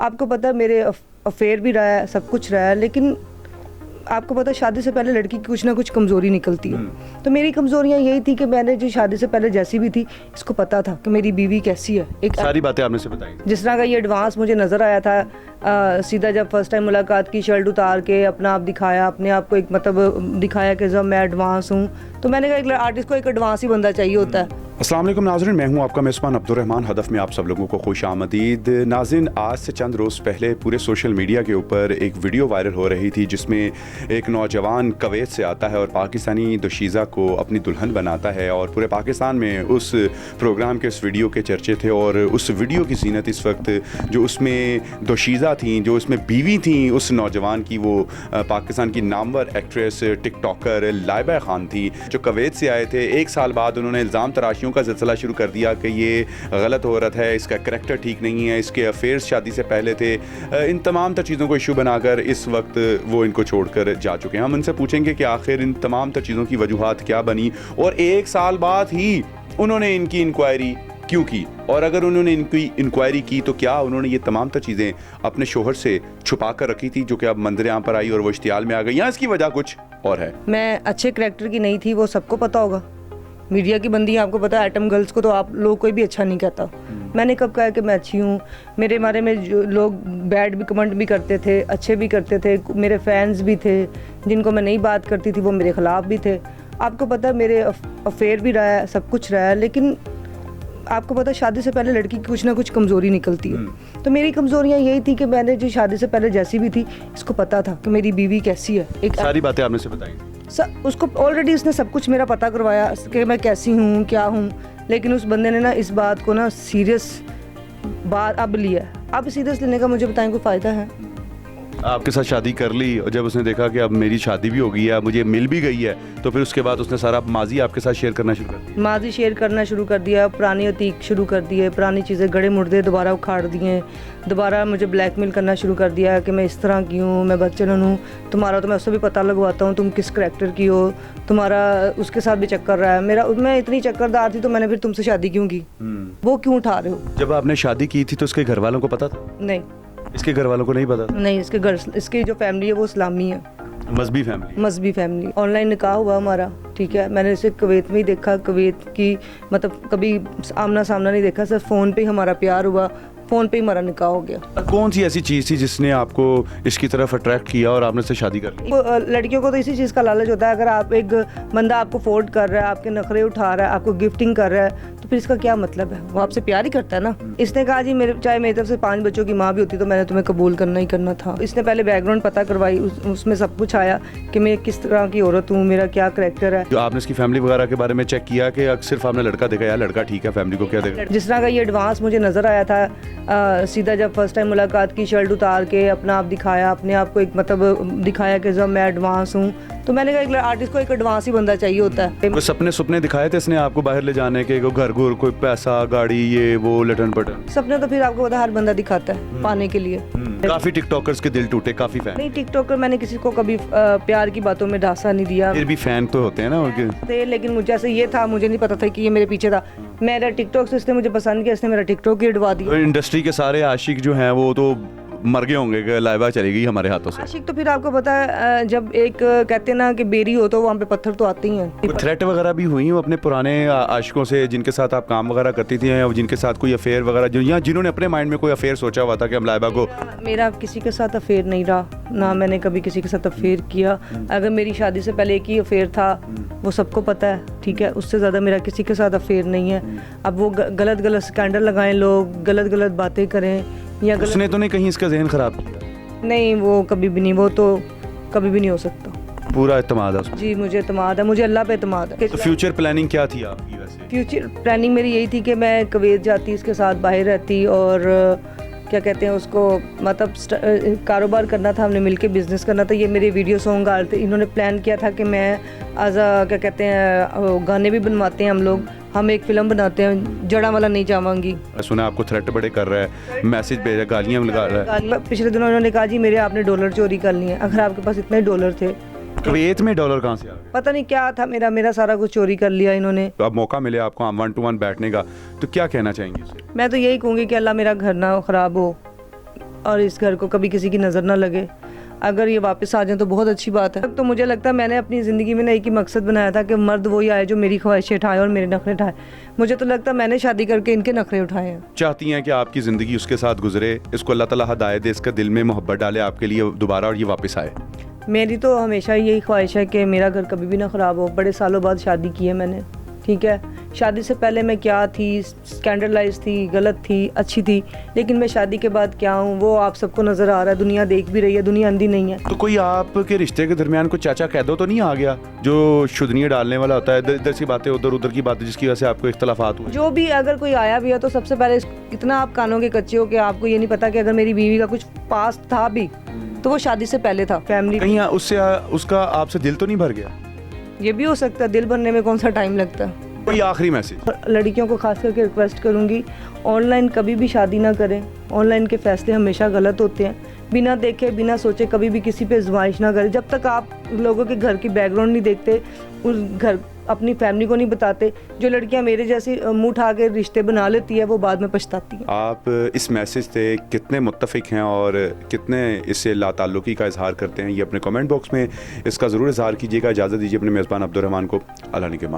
आपको पता है मेरे अफेयर भी रहा है, सब कुछ रहा है, लेकिन आपको पता है शादी से पहले लड़की की कुछ ना कुछ कमज़ोरी निकलती है। तो मेरी कमज़ोरियाँ यही थी कि मैंने जो शादी से पहले जैसी भी थी, इसको पता था कि मेरी बीवी कैसी है। एक सारी बातें आपने से बताई। जिस तरह का ये एडवांस मुझे नज़र आया था, सीधा जब फर्स्ट टाइम मुलाकात की, शर्ट उतार के अपना आप दिखाया, अपने आप को एक मतलब दिखाया कि जब मैं एडवांस हूँ, तो मैंने कहा एक आर्टिस्ट को एक एडवांस ही बंदा चाहिए होता है। अस्सलाम वालेकुम नाज़रीन, मैं हूं आपका मेज़बान अब्दुर्रहमान। हदफ में आप सब लोगों को खुश आमदीद। नाज़रीन, आज से चंद रोज़ पहले पूरे सोशल मीडिया के ऊपर एक वीडियो वायरल हो रही थी जिसमें एक नौजवान कुवैत से आता है और पाकिस्तानी दोशीज़ा को अपनी दुल्हन बनाता है, और पूरे पाकिस्तान में उस प्रोग्राम के उस वीडियो के चर्चे थे। और उस वीडियो की ज़ीनत इस वक्त जो उसमें दोशीज़ा थी, जो उसमें बीवी थी उस नौजवान की, वो पाकिस्तान की नामवर एक्ट्रेस टिकटॉकर लाइबा खान थी, जो कुवैत से आए थे। एक साल बाद उन्होंने इल्ज़ाम तराशियों का सिलसिला शुरू कर दिया कि ये गलत औरत है, इसका करैक्टर ठीक नहीं है, इसके अफेयर्स शादी से पहले थे। इन तमाम तर चीज़ों को इशू बनाकर इस वक्त वो इनको छोड़कर जा चुके हैं। हम उनसे पूछेंगे कि आखिर इन तमाम तर चीज़ों की वजूहात क्या बनी, और एक साल बाद ही उन्होंने इनकी इंक्वायरी क्यों की, और अगर उन्होंने इनकी इंक्वायरी की तो क्या उन्होंने ये तमाम तर चीज़ें अपने शोहर से छुपा कर रखी थी, जो कि अब मंजर आम पर आई और वो इश्तियाल में आ गई, या इसकी वजह कुछ और है। मैं अच्छे करैक्टर की नहीं थी, वो सबको पता होगा। मीडिया की बंदी है, आपको पता है, आइटम गर्ल्स को तो आप लोग कोई भी अच्छा नहीं कहता। मैंने कब कहा कि मैं अच्छी हूँ? मेरे बारे में जो लोग बैड भी कमेंट भी करते थे, अच्छे भी करते थे, मेरे फैंस भी थे, जिनको मैं नहीं बात करती थी वो मेरे ख़िलाफ़ भी थे। आपको पता है मेरे अफेयर भी रहा है, सब कुछ रहा है, लेकिन आपको पता है शादी से पहले लड़की की कुछ ना कुछ कमज़ोरी निकलती है। तो मेरी कमज़ोरियाँ यही थी कि मैंने जो शादी से पहले जैसी भी थी, इसको पता था कि मेरी बीवी कैसी है। एक सारी बातें आपने से बताई। उसको ऑलरेडी उसने सब कुछ मेरा पता करवाया कि मैं कैसी हूँ, क्या हूँ, लेकिन उस बंदे ने ना इस बात को ना सीरियस बात अब लिया। अब सीरियस लेने का मुझे बताएं कोई फ़ायदा है? आपके साथ शादी कर ली और जब उसने देखा कि अब मेरी शादी भी हो गई है, मुझे मिल भी गई है, तो फिर उसके बाद उसने सारा माजी आपके साथ शेयर करना शुरू कर दिया। माजी शेयर करना शुरू कर दिया, पुरानी अतीक शुरू कर दिए, पुरानी चीज़ें गड़े मुर्दे दोबारा उखाड़ दिए, दोबारा मुझे ब्लैकमेल करना शुरू कर दिया कि मैं इस तरह की हूँ, मैं बच्चन हूँ, तुम्हारा तो मैं उससे भी पता लगवाता हूँ, तुम किस करैक्टर की हो, तुम्हारा उसके साथ भी चक्कर रहा है मेरा, मैं इतनी चक्करदार थी तो मैंने फिर तुमसे शादी क्यों की? वो क्यों उठा रहे हो? जब आपने शादी की थी तो उसके घर वालों को पता था? नहीं, इसके घर वालों को नहीं पता? नहीं, इसकी जो फैमिली है वो इस्लामी है, मजहबी फैमिली। मजहबी फैमिली। ऑनलाइन निकाह हुआ हमारा, ठीक है, मैंने इसे कुवैत में ही देखा, कुवैत की मतलब कभी आमना सामना नहीं देखा, सिर्फ फ़ोन पे ही हमारा प्यार हुआ, फ़ोन पे ही हमारा निकाह हो गया। कौन सी ऐसी चीज़ थी जिसने आपको इसकी तरफ अट्रैक्ट किया और आपने उससे शादी कर ली? लड़कियों को तो इसी चीज़ का लालच होता है, अगर आप एक बंदा आपको अफोर्ड कर रहा है, आपके नखरे उठा रहा है, आपको गिफ्टिंग कर रहा है, तो फिर इसका क्या मतलब है? वो आपसे प्यार ही करता है ना। इसने कहा जी मेरे चाहे मेरी तरफ से 5 बच्चों की माँ भी होती तो मैंने तुम्हें कबूल करना ही करना था। इसने पहले बैकग्राउंड पता करवाई, उसमें सब कुछ आया कि मैं किस तरह की औरत हूँ, मेरा क्या करैक्टर है। जो आपने इसकी फैमिली वगैरह के बारे में चेक किया कि सिर्फ आपने लड़का देखा, यार लड़का ठीक है, फैमिली को क्या देखा? जिस तरह का ये एडवांस मुझे नज़र आया था, सीधा जब फर्स्ट टाइम मुलाकात की, शर्ट उतार के अपना आप दिखाया, अपने आप को एक मतलब दिखाया कि जब मैं एडवांस हूँ, तो मैंने कहा एक आर्टिस्ट को एक एडवांस ही बंदा चाहिए होता है। कोई सपने दिखाए थे इसने आपको बाहर ले जाने के, घर कोई पैसा, गाड़ी, ये वो, लटन पटन? सपने तो फिर आपको पता हर बंदा दिखाता है पाने के लिए। काफी टिकटॉकर्स के दिल टूटे, काफी फैन। नहीं, टिकटॉकर मैंने किसी को कभी प्यार की बातों में ढांसा नहीं दिया। फिर भी फैन तो होते हैं ना उनके। लेकिन मुझे ऐसे ये था, मुझे नहीं पता था कि ये मेरे पीछे था। मेरा टिकटॉक से इसने मुझे पसंद किया, इसने मेरा टिकटॉक ही उड़वा दिया। इंडस्ट्री के सारे आशिक जो हैं वो तो मर गए होंगे कि लाइबा चली गई हमारे हाथों से। आशिक तो फिर आपको पता है, जब एक कहते हैं ना कि बेरी हो तो वहाँ पे पत्थर तो आते ही हैं। थ्रेट वगैरह भी हुई अपने पुराने आशिकों से जिनके साथ आप काम वगैरह करती थी, या जिनके साथ कोई अफेयर वगैरह, जो या जिन्होंने अपने माइंड में कोई अफेयर सोचा हुआ था कि हम लाइबा को? मेरा किसी के साथ अफेयर नहीं रहा, ना मैंने कभी किसी के साथ अफेयर किया। अगर मेरी शादी से पहले एक ही अफेयर था, वो सबको पता है, ठीक है, उससे ज़्यादा मेरा किसी के साथ अफेयर नहीं है। अब वो गलत गलत स्कैंडल लगाएं लोग, गलत गलत बातें करें, या उसने तो नहीं कहीं इसका जहन खराब किया? नहीं, वो कभी भी नहीं, वो तो कभी भी नहीं हो सकता। पूरा एतमाद है उसमें? जी, मुझे एतमाद है, मुझे अल्लाह पे एतमाद है। तो फ्यूचर प्लानिंग क्या थी आपकी वैसे? फ्यूचर प्लानिंग मेरी यही थी कि मैं कुवैत जाती, इसके साथ बाहर रहती, और क्या कहते हैं उसको, मतलब कारोबार करना था, हमने मिलके बिजनेस करना था। ये मेरे वीडियो सॉन्ग आ रहे थे, इन्होंने प्लान किया था कि मैं क्या कहते हैं, गाने भी बनवाते हैं हम एक फिल्म बनाते हैं, जड़ा वाला नहीं जावांगी। सुना आपको थ्रेट बड़े कर रहा है, मैसेज भेज रहा है, गालियाँ लगा रहा है। पिछले दिनों उन्होंने कहा जी मेरे आपने डॉलर चोरी कर लिए। अगर आपके पास इतने डॉलर थे, कुवैत में डॉलर कहाँ से आ गए? पता नहीं क्या था, मेरा सारा कुछ चोरी कर लिया इन्होंने। तो अब मौका मिले आपको 1 to 1 बैठने का, तो क्या कहना चाहेंगे? मैं तो यही कहूँगी कि अल्लाह मेरा घर ना ख़राब हो, और इस घर को कभी किसी की नज़र ना लगे। अगर ये वापस आ जाए तो बहुत अच्छी बात है। तो मुझे लगता है मैंने अपनी ज़िंदगी में ना एक ही मकसद बनाया था कि मर्द वही आए जो मेरी ख्वाहिशें उठाए और मेरे नखरे उठाए। मुझे तो लगता है मैंने शादी करके इनके नखरे उठाए हैं। चाहती हैं कि आपकी ज़िंदगी उसके साथ गुजरे, इसको अल्लाह ताला हिदायत दे, इसका दिल में मोहब्बत डाले आपके लिए दोबारा और ये वापस आए। मेरी तो हमेशा यही ख्वाहिश है कि मेरा घर कभी भी ना ख़राब हो। बड़े सालों बाद शादी की है मैंने, ठीक है। शादी से पहले मैं क्या थी, स्कैंडलाइज थी, गलत थी, अच्छी थी, लेकिन मैं शादी के बाद क्या हूँ वो आप सबको नज़र आ रहा है। दुनिया देख भी रही है, दुनिया अंधी नहीं है। तो कोई आपके रिश्ते के दरमियान कोई चाचा कह दो तो नहीं आ गया जो शुदनियाँ डालने वाला होता है, इधर की बातें उधर, उधर की बातें, जिसकी वजह से आपको इख्तलाफात हुए? जो भी अगर कोई आया भी है तो सबसे पहले इतना आप कानों के कच्चे हो कि आपको ये नहीं पता कि अगर मेरी बीवी का कुछ पास था भी तो वो शादी से पहले था। फैमिली कहीं उससे उसका आपसे दिल तो नहीं भर गया? ये भी हो सकता है, दिल भरने में कौन सा टाइम लगता है। कोई आखिरी मैसेज? लड़कियों को खास करके रिक्वेस्ट करूंगी, ऑनलाइन कभी भी शादी ना करें। ऑनलाइन के फैसले हमेशा गलत होते हैं। बिना देखे बिना सोचे कभी भी किसी पे आजमाइश ना करें। जब तक आप लोगों के घर की बैकग्राउंड नहीं देखते, उस घर अपनी फैमिली को नहीं बताते। जो लड़कियां मेरे जैसी मुंह उठा के रिश्ते बना लेती है वो बाद में पछताती हैं। आप इस मैसेज से कितने मुत्तफिक हैं और कितने इससे लाताल्लुकी का इजहार करते हैं, ये अपने कमेंट बॉक्स में इसका ज़रूर इजहार कीजिएगा। इजाज़त दीजिए अपने मेज़बान अब्दुर्रहमान को। अल्लाह निगहबान।